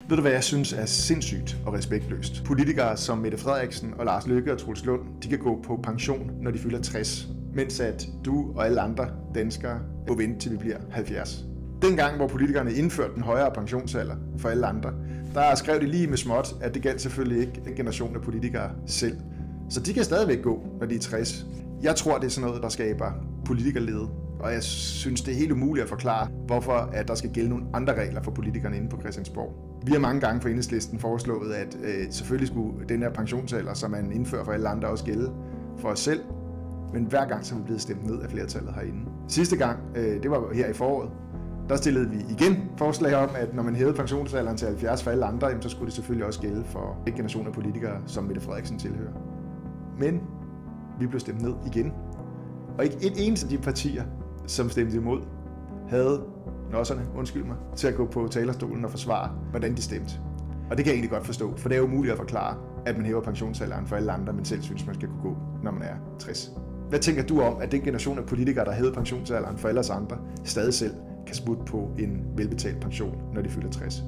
Ved du, hvad jeg synes er sindssygt og respektløst? Politikere som Mette Frederiksen og Lars Løkke og Troels Lund, de kan gå på pension, når de fylder 60, mens at du og alle andre danskere må vente til vi bliver 70. Dengang, hvor politikerne indførte den højere pensionsalder for alle andre, der skrev de lige med småt, at det galt selvfølgelig ikke en generation af politikere selv. Så de kan stadigvæk gå, når de er 60. Jeg tror, det er sådan noget, der skaber politikerlede. Og jeg synes, det er helt umuligt at forklare, hvorfor at der skal gælde nogle andre regler for politikerne inde på Christiansborg. Vi har mange gange fra Enhedslisten foreslået, at selvfølgelig skulle den her pensionsalder, som man indfører for alle andre, også gælde for os selv. Men hver gang så er vi blevet stemt ned af flertallet herinde. Sidste gang, det var her i foråret, der stillede vi igen forslag om, at når man hævede pensionsalderen til 70 for alle andre, så skulle det selvfølgelig også gælde for en generation af politikere, som Mette Frederiksen tilhører. Men vi blev stemt ned igen. Og ikke et eneste af de partier, som stemte imod, havde nosserne, undskyld mig, til at gå på talerstolen og forsvare, hvordan de stemte. Og det kan jeg egentlig godt forstå, for det er jo muligt at forklare, at man hæver pensionsalderen for alle andre, men selv synes, man skal kunne gå, når man er 60. Hvad tænker du om, at den generation af politikere, der hævede pensionsalderen for alle os andre, stadig selv kan smutte på en velbetalt pension, når de fylder 60?